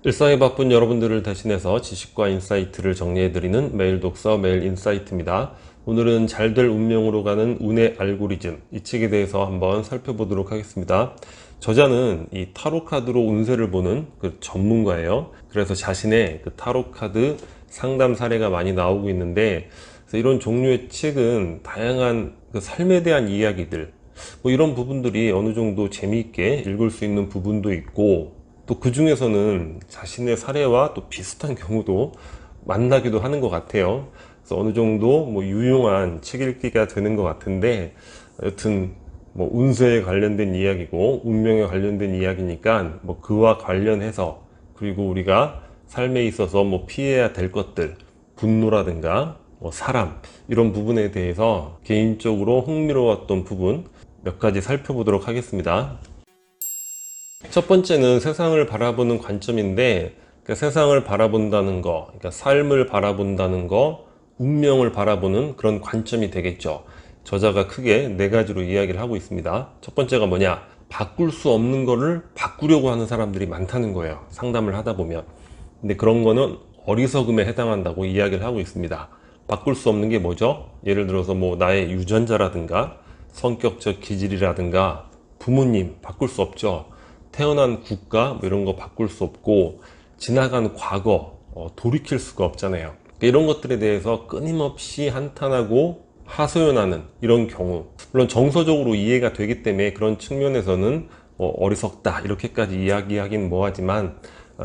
일상에 바쁜 여러분들을 대신해서 지식과 인사이트를 정리해드리는 매일 독서 매일 인사이트입니다. 오늘은 잘 될 운명으로 가는 운의 알고리즘, 이 책에 대해서 한번 살펴보도록 하겠습니다. 저자는 이 타로 카드로 운세를 보는 그 전문가예요. 그래서 자신의 그 타로 카드 상담 사례가 많이 나오고 있는데, 그래서 이런 종류의 책은 다양한 그 삶에 대한 이야기들, 뭐 이런 부분들이 어느 정도 재미있게 읽을 수 있는 부분도 있고, 또 그 중에서는 자신의 사례와 또 비슷한 경우도 만나기도 하는 것 같아요. 그래서 어느 정도 뭐 유용한 책 읽기가 되는 것 같은데, 여튼 뭐 운세에 관련된 이야기고 운명에 관련된 이야기니까 뭐 그와 관련해서, 그리고 우리가 삶에 있어서 뭐 피해야 될 것들, 분노라든가 뭐 사람, 이런 부분에 대해서 개인적으로 흥미로웠던 부분 몇 가지 살펴보도록 하겠습니다. 첫 번째는 세상을 바라보는 관점인데, 그러니까 세상을 바라본다는 거, 그러니까 삶을 바라본다는 거, 운명을 바라보는 그런 관점이 되겠죠. 저자가 크게 네 가지로 이야기를 하고 있습니다. 첫 번째가 뭐냐? 바꿀 수 없는 거를 바꾸려고 하는 사람들이 많다는 거예요. 상담을 하다 보면. 근데 그런 거는 어리석음에 해당한다고 이야기를 하고 있습니다. 바꿀 수 없는 게 뭐죠? 예를 들어서 뭐 나의 유전자라든가 성격적 기질이라든가 부모님 바꿀 수 없죠. 태어난 국가 뭐 이런 거 바꿀 수 없고, 지나간 과거 돌이킬 수가 없잖아요. 이런 것들에 대해서 끊임없이 한탄하고 하소연하는 이런 경우, 물론 정서적으로 이해가 되기 때문에 그런 측면에서는 어리석다 이렇게까지 이야기하긴 뭐하지만,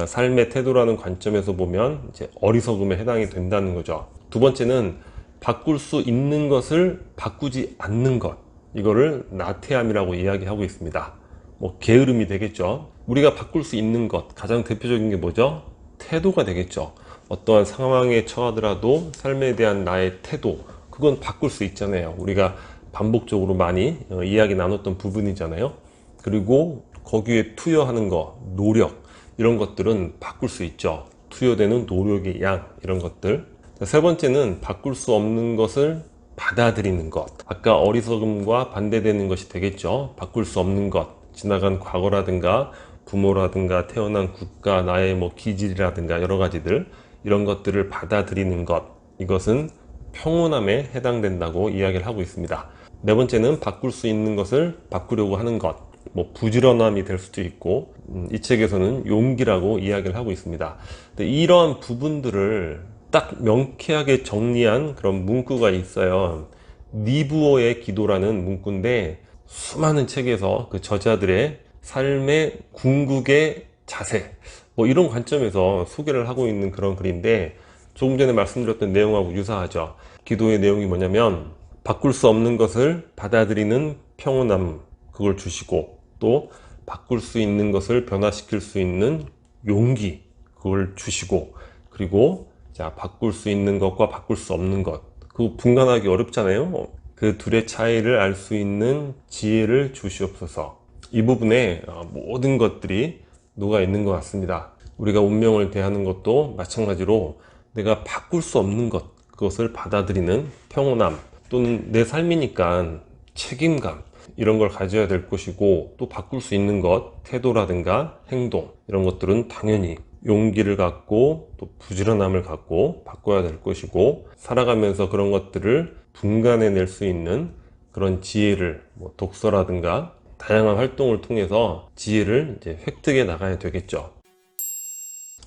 삶의 태도라는 관점에서 보면 이제 어리석음에 해당이 된다는 거죠. 두 번째는 바꿀 수 있는 것을 바꾸지 않는 것, 이거를 나태함이라고 이야기하고 있습니다. 뭐 게으름이 되겠죠. 우리가 바꿀 수 있는 것, 가장 대표적인 게 뭐죠? 태도가 되겠죠. 어떠한 상황에 처하더라도 삶에 대한 나의 태도, 그건 바꿀 수 있잖아요. 우리가 반복적으로 많이 이야기 나눴던 부분이잖아요. 그리고 거기에 투여하는 거, 노력, 이런 것들은 바꿀 수 있죠. 투여되는 노력의 양, 이런 것들. 세 번째는 바꿀 수 없는 것을 받아들이는 것. 아까 어리석음과 반대되는 것이 되겠죠. 바꿀 수 없는 것, 지나간 과거라든가 부모라든가 태어난 국가, 나의 뭐 기질이라든가 여러 가지들, 이런 것들을 받아들이는 것, 이것은 평온함에 해당된다고 이야기를 하고 있습니다. 네 번째는 바꿀 수 있는 것을 바꾸려고 하는 것, 뭐 부지런함이 될 수도 있고, 이 책에서는 용기라고 이야기를 하고 있습니다. 근데 이러한 부분들을 딱 명쾌하게 정리한 그런 문구가 있어요. 니부어의 기도라는 문구인데, 수많은 책에서 그 저자들의 삶의 궁극의 자세, 뭐 이런 관점에서 소개를 하고 있는 그런 글인데, 조금 전에 말씀드렸던 내용하고 유사하죠. 기도의 내용이 뭐냐면, 바꿀 수 없는 것을 받아들이는 평온함, 그걸 주시고, 또 바꿀 수 있는 것을 변화시킬 수 있는 용기, 그걸 주시고, 그리고 자, 바꿀 수 있는 것과 바꿀 수 없는 것, 그거 분간하기 어렵잖아요. 그 둘의 차이를 알 수 있는 지혜를 주시옵소서. 이 부분에 모든 것들이 녹아 있는 것 같습니다. 우리가 운명을 대하는 것도 마찬가지로 내가 바꿀 수 없는 것, 그것을 받아들이는 평온함, 또는 내 삶이니까 책임감, 이런 걸 가져야 될 것이고, 또 바꿀 수 있는 것, 태도라든가 행동, 이런 것들은 당연히 용기를 갖고 또 부지런함을 갖고 바꿔야 될 것이고, 살아가면서 그런 것들을 분간해낼 수 있는 그런 지혜를 뭐 독서라든가 다양한 활동을 통해서 지혜를 이제 획득해 나가야 되겠죠.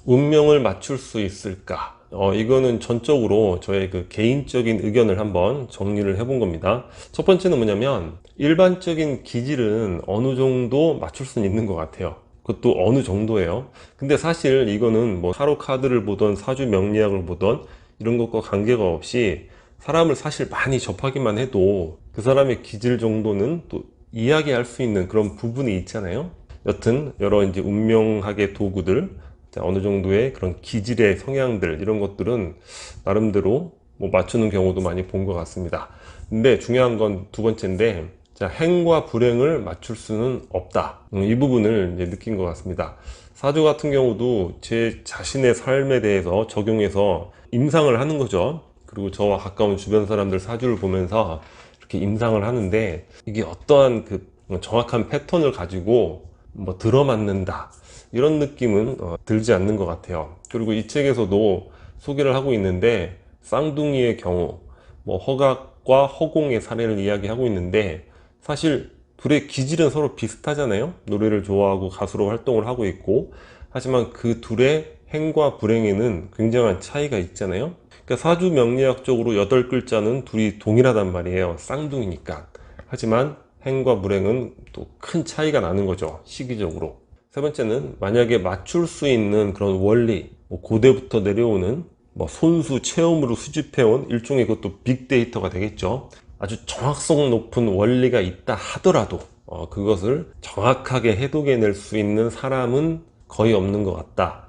운명을 맞출 수 있을까? 이거는 전적으로 저의 그 개인적인 의견을 한번 정리를 해본 겁니다. 첫 번째는 뭐냐면, 일반적인 기질은 어느 정도 맞출 수는 있는 것 같아요. 그것도 어느 정도예요. 근데 사실 이거는 뭐 타로 카드를 보던 사주 명리학을 보던 이런 것과 관계가 없이, 사람을 사실 많이 접하기만 해도 그 사람의 기질 정도는 또 이야기할 수 있는 그런 부분이 있잖아요. 여튼 여러 이제 운명학의 도구들, 어느 정도의 그런 기질의 성향들, 이런 것들은 나름대로 뭐 맞추는 경우도 많이 본 것 같습니다. 근데 중요한 건 두 번째인데, 자, 행과 불행을 맞출 수는 없다. 이 부분을 이제 느낀 것 같습니다. 사주 같은 경우도 제 자신의 삶에 대해서 적용해서 임상을 하는 거죠. 그리고 저와 가까운 주변 사람들 사주를 보면서 이렇게 임상을 하는데, 이게 어떠한 그 정확한 패턴을 가지고 뭐 들어맞는다, 이런 느낌은 들지 않는 것 같아요. 그리고 이 책에서도 소개를 하고 있는데 쌍둥이의 경우, 뭐 허각과 허공의 사례를 이야기하고 있는데 사실 둘의 기질은 서로 비슷하잖아요. 노래를 좋아하고 가수로 활동을 하고 있고, 하지만 그 둘의 행과 불행에는 굉장한 차이가 있잖아요. 그러니까 사주 명리학적으로 8글자는 둘이 동일하단 말이에요. 쌍둥이니까. 하지만 행과 불행은 또 큰 차이가 나는 거죠. 시기적으로. 세 번째는 만약에 맞출 수 있는 그런 원리, 뭐 고대부터 내려오는 뭐 손수 체험으로 수집해온 일종의 그것도 빅데이터가 되겠죠. 아주 정확성 높은 원리가 있다 하더라도 그것을 정확하게 해독해낼 수 있는 사람은 거의 없는 것 같다.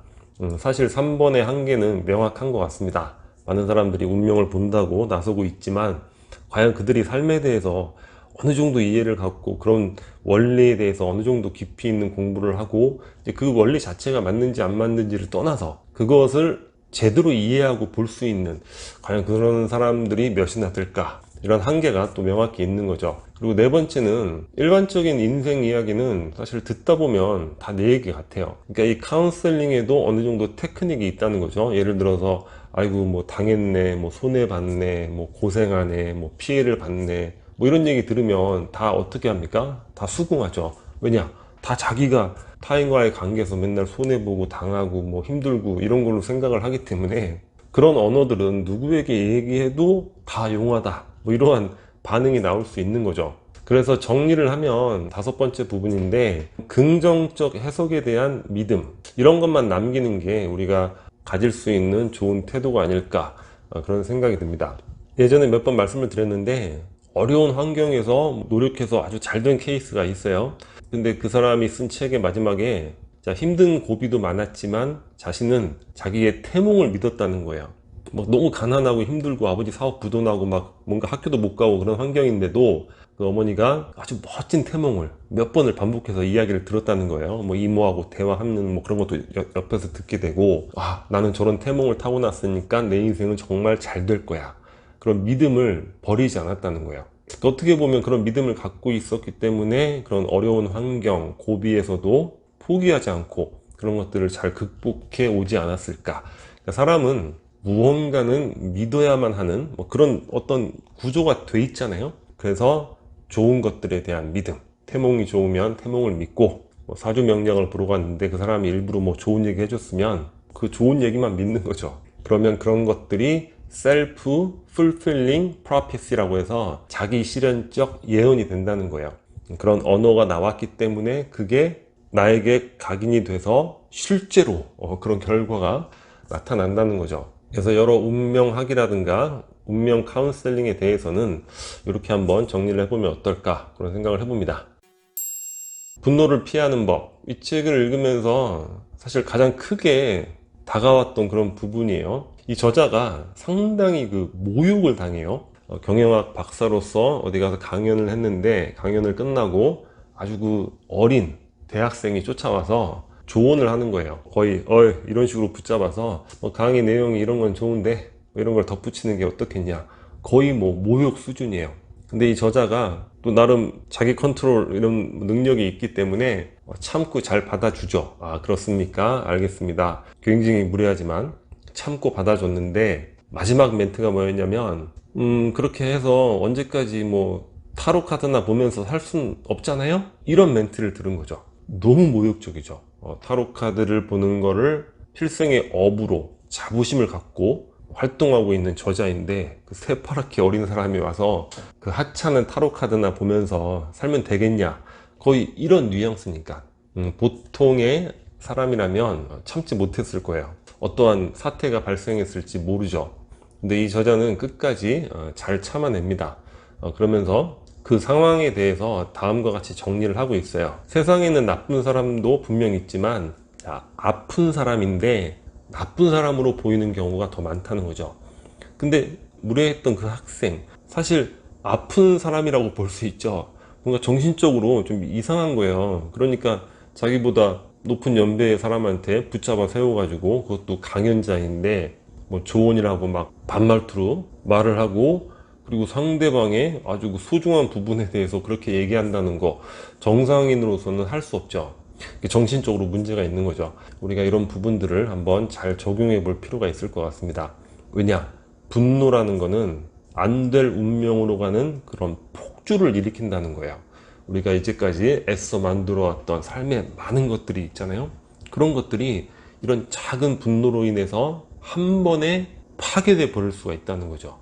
사실 3번의 한계는 명확한 것 같습니다. 많은 사람들이 운명을 본다고 나서고 있지만 과연 그들이 삶에 대해서 어느 정도 이해를 갖고 그런 원리에 대해서 어느 정도 깊이 있는 공부를 하고 이제 그 원리 자체가 맞는지 안 맞는지를 떠나서 그것을 제대로 이해하고 볼 수 있는 과연 그런 사람들이 몇이나 될까, 이런 한계가 또 명확히 있는 거죠. 그리고 네 번째는 일반적인 인생 이야기는 사실 듣다 보면 다 내 얘기 같아요. 그러니까 이 카운셀링에도 어느 정도 테크닉이 있다는 거죠. 예를 들어서 아이고 뭐 당했네, 뭐 손해봤네, 뭐 고생하네, 뭐 피해를 봤네, 뭐 이런 얘기 들으면 다 어떻게 합니까? 다 수긍하죠. 왜냐? 다 자기가 타인과의 관계에서 맨날 손해보고 당하고 뭐 힘들고 이런 걸로 생각을 하기 때문에 그런 언어들은 누구에게 얘기해도 다 용하다, 뭐 이러한 반응이 나올 수 있는 거죠. 그래서 정리를 하면 5번째 부분인데, 긍정적 해석에 대한 믿음, 이런 것만 남기는 게 우리가 가질 수 있는 좋은 태도가 아닐까, 그런 생각이 듭니다. 예전에 몇 번 말씀을 드렸는데 어려운 환경에서 노력해서 아주 잘 된 케이스가 있어요. 근데 그 사람이 쓴 책의 마지막에 자, 힘든 고비도 많았지만 자신은 자기의 태몽을 믿었다는 거예요. 뭐 너무 가난하고 힘들고 아버지 사업 부도나고 막 뭔가 학교도 못 가고 그런 환경인데도 그 어머니가 아주 멋진 태몽을 몇 번을 반복해서 이야기를 들었다는 거예요. 뭐 이모하고 대화하는 뭐 그런 것도 옆에서 듣게 되고, 아, 나는 저런 태몽을 타고났으니까 내 인생은 정말 잘 될 거야. 그런 믿음을 버리지 않았다는 거예요. 어떻게 보면 그런 믿음을 갖고 있었기 때문에 그런 어려운 환경, 고비에서도 포기하지 않고 그런 것들을 잘 극복해 오지 않았을까. 그러니까 사람은 무언가는 믿어야만 하는 뭐 그런 어떤 구조가 돼 있잖아요. 그래서 좋은 것들에 대한 믿음, 태몽이 좋으면 태몽을 믿고, 뭐 사주 명량을 보러 갔는데 그 사람이 일부러 뭐 좋은 얘기 해줬으면 그 좋은 얘기만 믿는 거죠. 그러면 그런 것들이 셀프 풀필링 프로페시라고 해서 자기 실현적 예언이 된다는 거예요. 그런 언어가 나왔기 때문에 그게 나에게 각인이 돼서 실제로 그런 결과가 나타난다는 거죠. 그래서 여러 운명학이라든가 운명 카운셀링에 대해서는 이렇게 한번 정리를 해보면 어떨까, 그런 생각을 해봅니다. 분노를 피하는 법, 이 책을 읽으면서 사실 가장 크게 다가왔던 그런 부분이에요. 이 저자가 상당히 그 모욕을 당해요. 경영학 박사로서 어디 가서 강연을 했는데 강연을 끝나고 아주 그 어린 대학생이 쫓아와서 조언을 하는 거예요. 거의 이런 식으로 붙잡아서 강의 내용이 이런 건 좋은데 이런 걸 덧붙이는 게 어떻겠냐, 거의 뭐 모욕 수준이에요. 근데 이 저자가 또 나름 자기 컨트롤 이런 능력이 있기 때문에 참고 잘 받아주죠. 아, 그렇습니까? 알겠습니다. 굉장히 무례하지만 참고 받아줬는데 마지막 멘트가 뭐였냐면 그렇게 해서 언제까지 뭐 타로 카드나 보면서 살 순 없잖아요? 이런 멘트를 들은 거죠. 너무 모욕적이죠. 타로 카드를 보는 거를 필생의 업으로 자부심을 갖고 활동하고 있는 저자인데 그 새파랗게 어린 사람이 와서 그 하찮은 타로 카드나 보면서 살면 되겠냐, 거의 이런 뉘앙스니까 보통의 사람이라면 참지 못했을 거예요. 어떠한 사태가 발생했을지 모르죠. 근데 이 저자는 끝까지 잘 참아냅니다. 그러면서 그 상황에 대해서 다음과 같이 정리를 하고 있어요. 세상에는 나쁜 사람도 분명 있지만 아픈 사람인데 나쁜 사람으로 보이는 경우가 더 많다는 거죠. 근데 무례했던 그 학생, 사실 아픈 사람이라고 볼 수 있죠. 뭔가 정신적으로 좀 이상한 거예요. 그러니까 자기보다 높은 연배의 사람한테 붙잡아 세워가지고, 그것도 강연자인데 뭐 조언이라고 막 반말투로 말을 하고, 그리고 상대방의 아주 소중한 부분에 대해서 그렇게 얘기한다는 거 정상인으로서는 할 수 없죠. 정신적으로 문제가 있는 거죠. 우리가 이런 부분들을 한번 잘 적용해 볼 필요가 있을 것 같습니다. 왜냐? 분노라는 거는 안 될 운명으로 가는 그런 폭주를 일으킨다는 거예요. 우리가 이제까지 애써 만들어 왔던 삶의 많은 것들이 있잖아요. 그런 것들이 이런 작은 분노로 인해서 한 번에 파괴돼 버릴 수가 있다는 거죠.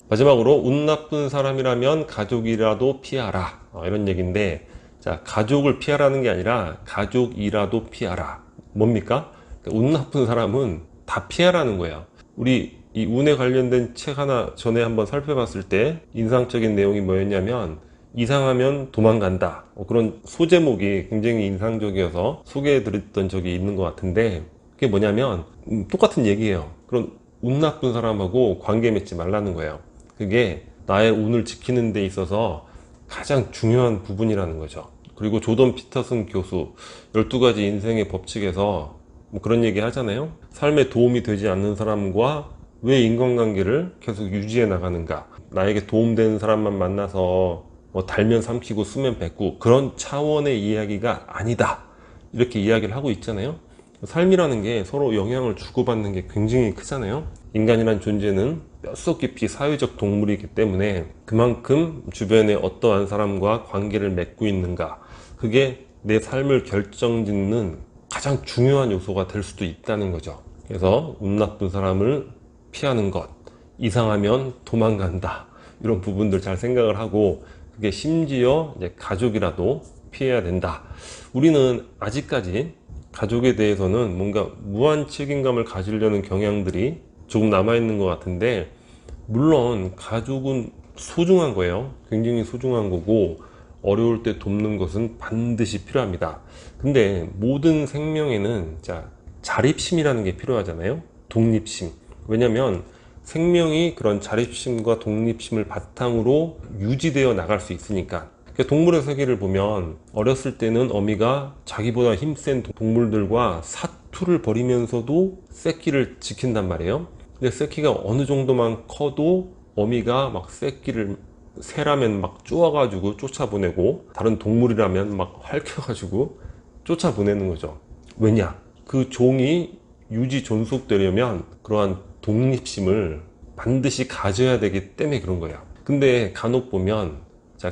마지막으로 운 나쁜 사람이라면 가족이라도 피하라, 이런 얘기인데, 자, 가족을 피하라는 게 아니라 가족이라도 피하라. 뭡니까? 운 나쁜 사람은 다 피하라는 거예요. 우리 이 운에 관련된 책 하나 전에 한번 살펴봤을 때 인상적인 내용이 뭐였냐면, 이상하면 도망간다, 그런 소제목이 굉장히 인상적이어서 소개해 드렸던 적이 있는 것 같은데, 그게 뭐냐면 똑같은 얘기예요. 그런 운 나쁜 사람하고 관계 맺지 말라는 거예요. 그게 나의 운을 지키는 데 있어서 가장 중요한 부분이라는 거죠. 그리고 조던 피터슨 교수 12가지 인생의 법칙에서 뭐 그런 얘기 하잖아요. 삶에 도움이 되지 않는 사람과 왜 인간관계를 계속 유지해 나가는가, 나에게 도움되는 사람만 만나서 뭐 달면 삼키고 쓰면 뱉고 그런 차원의 이야기가 아니다, 이렇게 이야기를 하고 있잖아요. 삶이라는 게 서로 영향을 주고받는 게 굉장히 크잖아요. 인간이란 존재는 뼛속 깊이 사회적 동물이기 때문에 그만큼 주변에 어떠한 사람과 관계를 맺고 있는가, 그게 내 삶을 결정짓는 가장 중요한 요소가 될 수도 있다는 거죠. 그래서 운 나쁜 사람을 피하는 것, 이상하면 도망간다, 이런 부분들 잘 생각을 하고, 그게 심지어 이제 가족이라도 피해야 된다. 우리는 아직까지 가족에 대해서는 뭔가 무한 책임감을 가지려는 경향들이 조금 남아있는 것 같은데, 물론 가족은 소중한 거예요. 굉장히 소중한 거고, 어려울 때 돕는 것은 반드시 필요합니다. 근데 모든 생명에는 자립심이라는 게 필요하잖아요. 독립심. 왜냐면 생명이 그런 자립심과 독립심을 바탕으로 유지되어 나갈 수 있으니까. 동물의 세계를 보면 어렸을 때는 어미가 자기보다 힘센 동물들과 사투를 벌이면서도 새끼를 지킨단 말이에요. 근데 새끼가 어느 정도만 커도 어미가 막 새끼를, 새라면 막 쪼아가지고 쫓아보내고, 다른 동물이라면 막 핥혀가지고 쫓아보내는 거죠. 왜냐? 그 종이 유지 존속되려면 그러한 독립심을 반드시 가져야 되기 때문에 그런 거예요. 근데 간혹 보면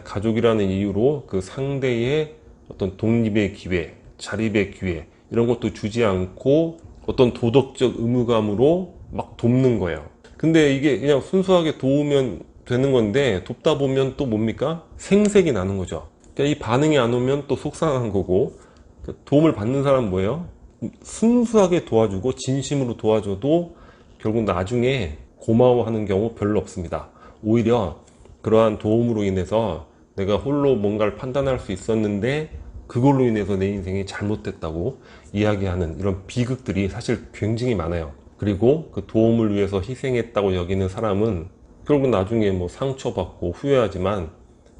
가족이라는 이유로 그 상대의 어떤 독립의 기회, 자립의 기회, 이런 것도 주지 않고 어떤 도덕적 의무감으로 막 돕는 거예요. 근데 이게 그냥 순수하게 도우면 되는 건데, 돕다 보면 또 뭡니까? 생색이 나는 거죠. 그러니까 이 반응이 안 오면 또 속상한 거고, 도움을 받는 사람은 뭐예요? 순수하게 도와주고 진심으로 도와줘도 결국 나중에 고마워하는 경우 별로 없습니다. 오히려 그러한 도움으로 인해서 내가 홀로 뭔가를 판단할 수 있었는데 그걸로 인해서 내 인생이 잘못됐다고 이야기하는 이런 비극들이 사실 굉장히 많아요. 그리고 그 도움을 위해서 희생했다고 여기는 사람은 결국 나중에 뭐 상처받고 후회하지만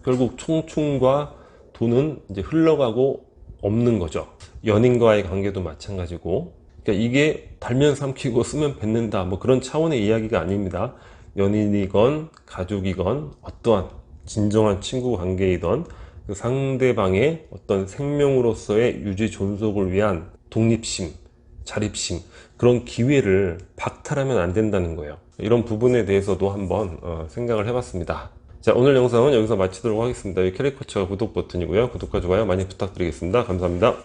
결국 총충과 돈은 이제 흘러가고 없는 거죠. 연인과의 관계도 마찬가지고, 그러니까 이게 달면 삼키고 쓰면 뱉는다, 뭐 그런 차원의 이야기가 아닙니다. 연인이건 가족이건 어떠한 진정한 친구 관계이던 그 상대방의 어떤 생명으로서의 유지 존속을 위한 독립심, 자립심, 그런 기회를 박탈하면 안 된다는 거예요. 이런 부분에 대해서도 한번 생각을 해봤습니다. 자, 오늘 영상은 여기서 마치도록 하겠습니다. 이 캐리커처 구독 버튼이고요. 구독과 좋아요 많이 부탁드리겠습니다. 감사합니다.